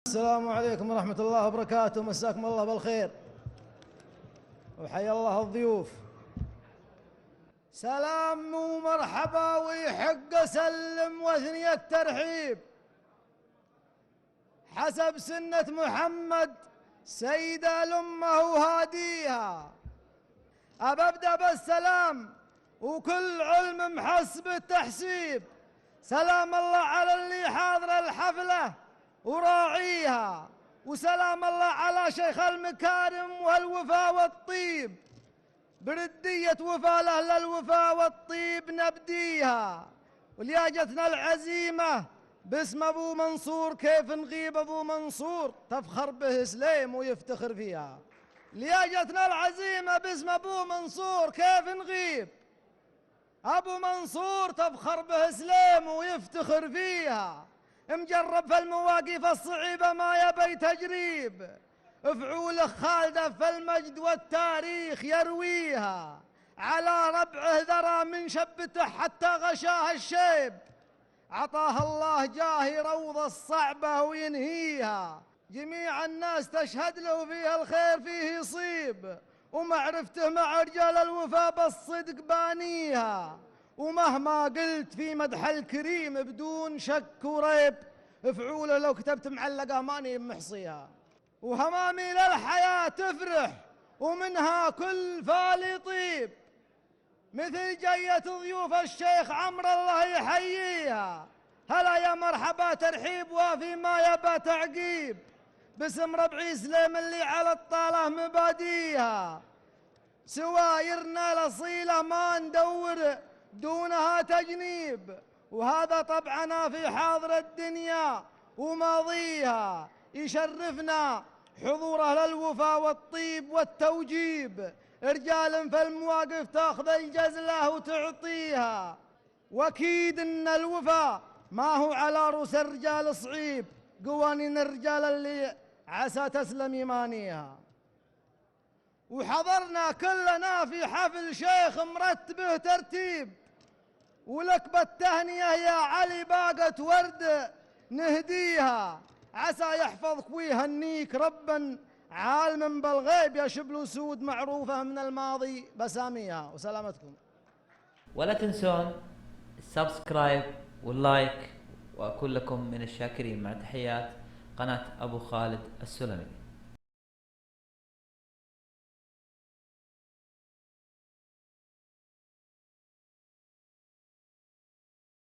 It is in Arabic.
السلام عليكم ورحمة الله وبركاته، مساكم الله بالخير وحيا الله الضيوف. سلام ومرحبا ويحق سلم وثني الترحيب حسب سنة محمد سيدة الأمة وهاديها. أبدأ بالسلام وكل علم محسب التحسيب. سلام الله على اللي حاضر الحفلة وراعيها، وسلام الله على شيخ المكارم والوفا والطيب. بردية وفا لأهل الوفا والطيب نبديها، ولياجتنا العزيمة باسم أبو منصور كيف نغيب أبو منصور تفخر به سليم ويفتخر فيها. لياجتنا العزيمة باسم أبو منصور كيف نغيب أبو منصور تفخر به سليم ويفتخر فيها. مجرب في المواقف الصعيبة ما يبي تجريب، فعوله خالدة في المجد والتاريخ يرويها. على ربعه ذرى من شبته حتى غشاه الشيب، عطاه الله جاه يروض الصعبة وينهيها. جميع الناس تشهد له فيها الخير فيه يصيب، ومعرفته مع رجال الوفا بالصدق بانيها. ومهما قلت في مدح الكريم بدون شك وريب، فعوله لو كتبت معلقة ماني محصيها. وهمامي للحياة تفرح ومنها كل فال يطيب، مثل جية ضيوف الشيخ عمرو الله يحييها. هلا يا مرحبا ترحيب وفي ما يبى تعقيب، باسم ربعي سليم اللي على الطالة مباديها. سوايرنا الأصيلة ما ندور دونها تجنيب، وهذا طبعنا في حاضر الدنيا وماضيها. يشرفنا حضوره للوفا والطيب والتوجيب، رجال في المواقف تاخذ الجزلة وتعطيها. واكيد ان الوفا ما هو على رؤوس الرجال صعيب، قوانين الرجال اللي عسى تسلم يمانيها. وحضرنا كلنا في حفل شيخ مرتبه ترتيب، ولك بالتهنئة يا علي باقة ورد نهديها. عسى يحفظك ويهنيك ربا عالم بالغيب، يا شبل سود معروفة من الماضي بساميها. وسلامتكم. ولا تنسون السبسكرايب واللايك، وأكون لكم من الشاكرين. مع تحيات قناة أبو خالد السلمي.